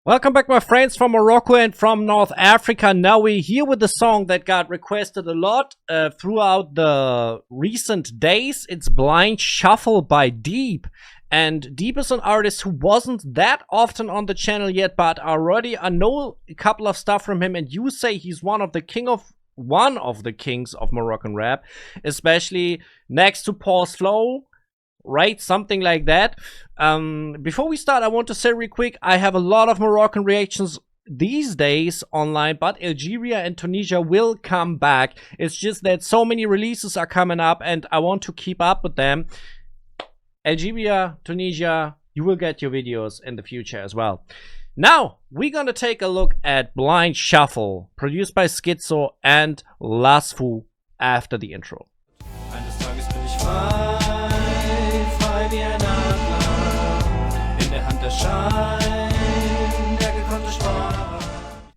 Welcome back, my friends from Morocco and from North Africa. Now we're here with the song that got requested a lot throughout the recent days. It's Blind Shuffle by Diib. And Diib is an artist who wasn't that often on the channel yet, but already I know a couple of stuff from him, and you say he's one of the kings of Moroccan rap, especially next to Paul's Flow. Right, something like that. Before we start, I want to say real quick, I have a lot of Moroccan reactions these days online, but Algeria and Tunisia will come back. It's just that so many releases are coming up and I want to keep up with them. Algeria, Tunisia, you will get your videos in the future as well. Now we're gonna take a look at Blind Shuffle, produced by Schizo and Lasfu, after the intro.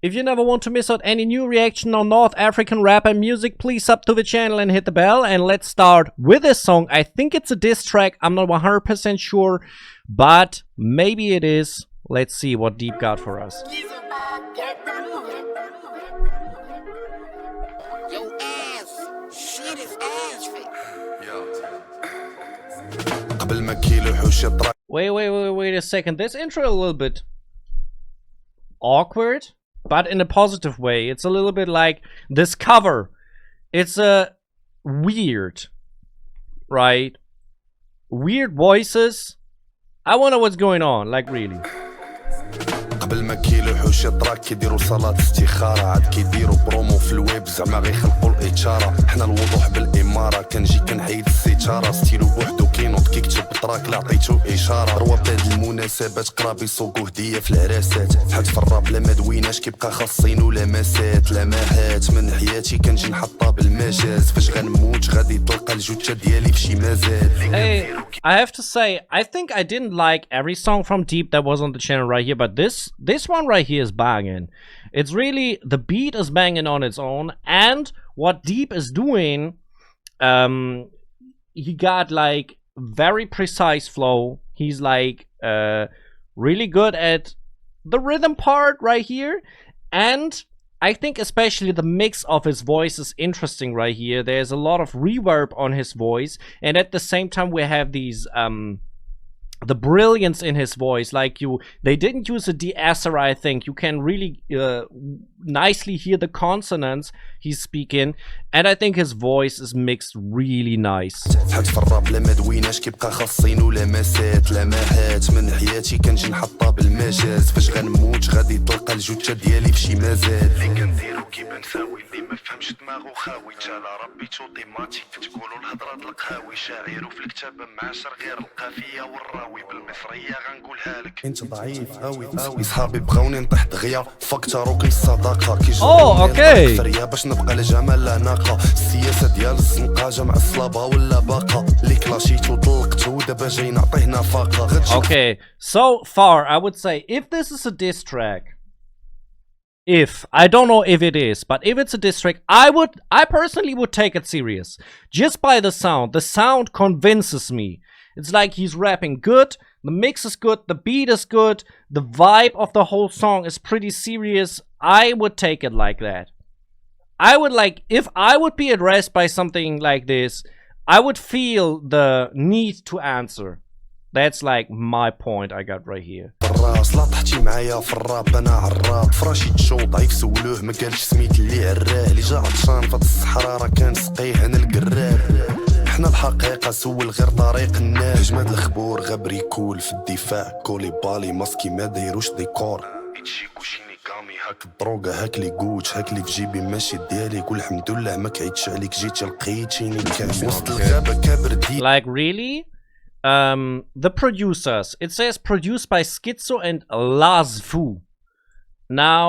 If you never want to miss out any new reaction on North African rap and music, please sub to the channel and hit the bell. And let's start with this song. I think it's a diss track. I'm not 100% sure, but maybe it is. Let's see what Diib got for us. Wait a second. This intro a little bit awkward, but in a positive way. It's a little bit like this cover. It's a weird, right? Weird voices. I wonder what's going on, like really. قبل ما كيلوحوا شي طراك كيديروا صلاة استخارة عاد كيديروا برومو في الويب زعما غيخلقوا الاشاره حنا الوضوح بالاماره كنجي كنحيد السيجاره ستيلو بوحدو كينوض كيكتب تراك لا عطيتو اشاره روا بهاد المناسبات قراب يسوقوا هديه في العراسات فحال في الراب لا ما دويناش كيبقى خاصينو لمسات لماحات من حياتي كنجي نحطها بالمجاز فاش غنموت غادي تلقى الجوجه ديالي فشي مازال. Hey, I have to say, I think I didn't like every song from Diib that was on the channel right here, but this one right here is banging. It's really, the beat is banging on its own, and what Diib is doing, he got like very precise flow. He's like really good at the rhythm part right here, and I think especially the mix of his voice is interesting right here. There's a lot of reverb on his voice, and at the same time we have these the brilliance in his voice. Like they didn't use a de-esser, I think. You can really nicely hear the consonants he's speaking, and I think his voice is mixed really nice. بالمصرية غنقولها لك انت ضعيف قوي اصحابي بغاوني نطيح دغيا فكتروك الصداقه اوكي فريا باش نبقى لجمال لا ناقه السياسه ديال الزنقه جمع الصلابه ولا باقه اللي كلاشيت وطلقتو دابا جاي نعطيه نفاقه. Okay, so far I would say if this is a diss track, if I don't know if it is, but if it's a diss track, I personally would take it serious just by the sound. The sound convinces me. It's like he's rapping good, the mix is good, the beat is good, the vibe of the whole song is pretty serious. I would take it like that. I would like, if I would be addressed by something like this, I would feel the need to answer. That's like my point I got right here. معايا في الراب انا عراب فراشي تشو ضعيف سولوه ما قالش سميت اللي عراه اللي جا عطشان فهاد الصحراء راه كنسقيه انا القراب احنا الحقيقه سول غير طريق الناس جماد الخبور غبري كول في الدفاع كولي بالي ماسكي ما دايروش ديكور هادشي كوشيني كامي هاك الدروغه هاك لي كوتش هاك لي في جيبي ماشي ديالي قول الحمد لله ما كعيتش عليك جيتي لقيتيني كان وسط الغابه كابر دي. Like really? The producers, it says produced by Schizo and Lasfu. Now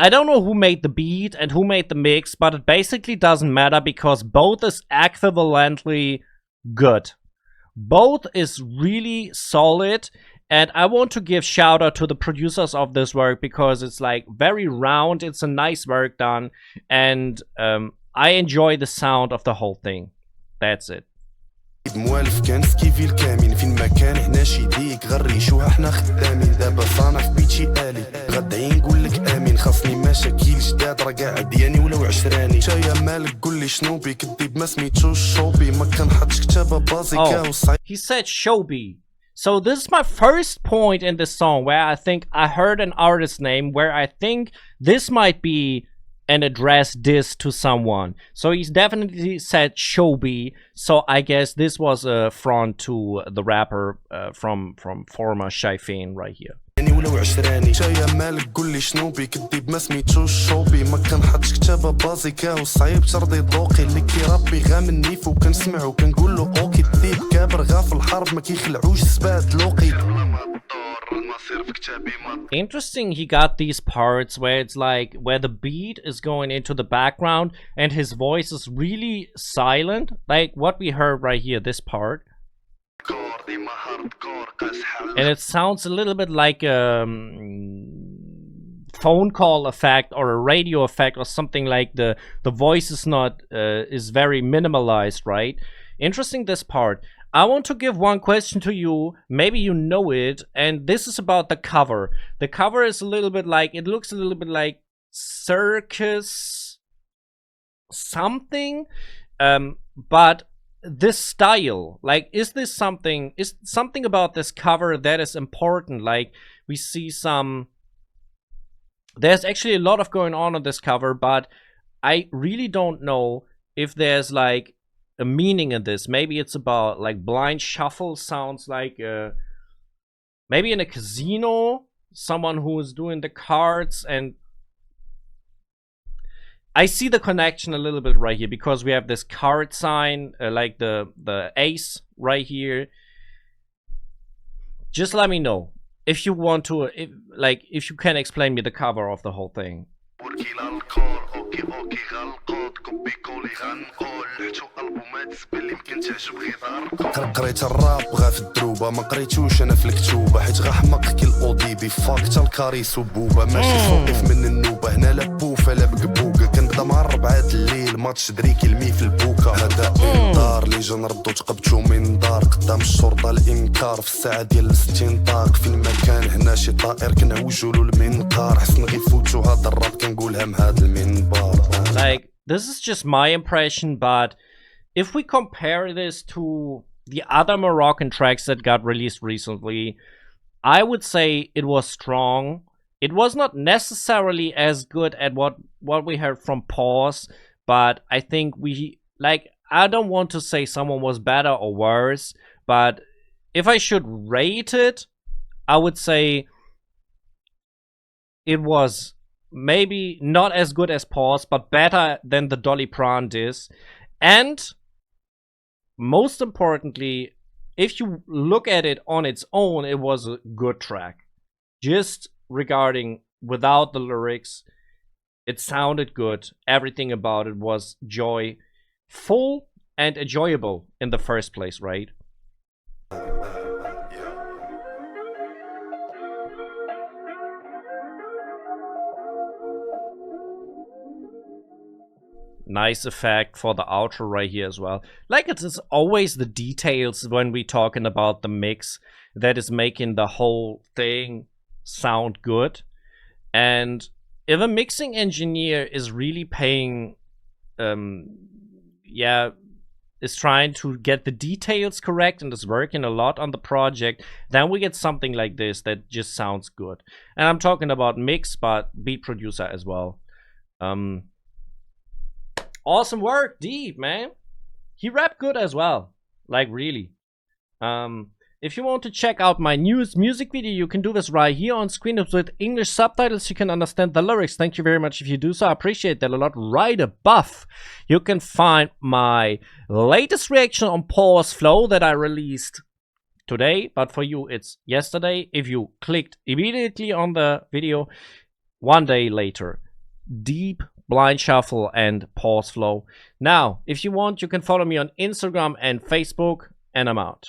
I don't know who made the beat and who made the mix, but it basically doesn't matter because both is equivalently good. Both is really solid, and I want to give shout out to the producers of this work because it's like very round, it's a nice work done, and I enjoy the sound of the whole thing. That's it. موالف كان سكيفي الكامين فين ما كان حنا شي ديك غنريشوها حنا خدامين دابا صانع في بيتشي آلي غدعي نقول لك امين خاصني مشاكل جداد راه كاع دياني ولو عشراني شايا مالك قول لي شنو بيك الديب ما سميتوش شوبي ما كنحطش كتابه بازيكا وصعيب. He said Shobi. So this is my first point in this song where I think I heard an artist name where I think this might be an address diss to someone. So he's definitely said Shobi. So I guess this was a front to the rapper from former Shaifin right here. ولو عشراني شايا مالك قول لي شنو بيك الديب ما سميتوش شوبي ما كنحطش كتابه بازيكا وصعيب ترضي ذوقي اللي كيربي غا من نيف وكنسمعو كنقول له اوكي الديب كابر غا في الحرب ما كيخلعوش سبات لوقي. Interesting, he got these parts where it's like where the beat is going into the background and his voice is really silent, like what we heard right here, this part. And it sounds a little bit like a phone call effect or a radio effect or something, like the voice is not is very minimalized, right? Interesting, this part. I want to give one question to you, maybe you know it, and this is about the cover. The cover is a little bit like, it looks a little bit like circus something, but this style, like, is something about this cover that is important? Like, we see there's actually a lot of going on this cover, but I really don't know if there's like a meaning in this. Maybe it's about like blind shuffle, sounds like maybe in a casino, someone who is doing the cards, and I see the connection a little bit right here because we have this card sign, like the ace right here. Just let me know if you want to, if you can explain me the cover of the whole thing. قريت الراب غا في الدروبه ما قريتوش انا في الكتوبه حيت غا حمق كي الاوديبي فاك تا الكاريس وبوبه ماشي صوتيف من النوبه هنا لا بوفه لا بقبوقه كنبدا مع 4 الليل ماتش دريكي المي في البوكا هذا انذار اللي جا نردو تقبتو من دار قدام الشرطه الانكار في الساعه ديال الاستنطاق فين ما كان هنا شي طائر كنعوجو له المنقار حسن غير فوتو هذا الراب كنقولها من هذا المنبر. Like, this is just my impression, but if we compare this to the other Moroccan tracks that got released recently, I would say it was strong. It was not necessarily as good at what we heard from Pause, but I think I don't want to say someone was better or worse, but if I should rate it, I would say it was maybe not as good as Pause, but better than the Dolly Pran diss. And most importantly, if you look at it on its own, it was a good track. Just regarding without the lyrics, it sounded good. Everything about it was joyful and enjoyable in the first place, right? Nice effect for the outro right here as well. Like, it's always the details when we talking about the mix that is making the whole thing sound good. And if a mixing engineer is really paying, is trying to get the details correct and is working a lot on the project, then we get something like this that just sounds good. And I'm talking about mix, but beat producer as well. Awesome work, Diib, man. He rapped good as well. Like, really. If you want to check out my newest music video, you can do this right here on screen. It's with English subtitles. You can understand the lyrics. Thank you very much if you do so. I appreciate that a lot. Right above, you can find my latest reaction on Pause Flow that I released today. But for you, it's yesterday. If you clicked immediately on the video, 1 day later. Diib, Blind Shuffle, and Pause Flow. Now, if you want, you can follow me on Instagram and Facebook, and I'm out.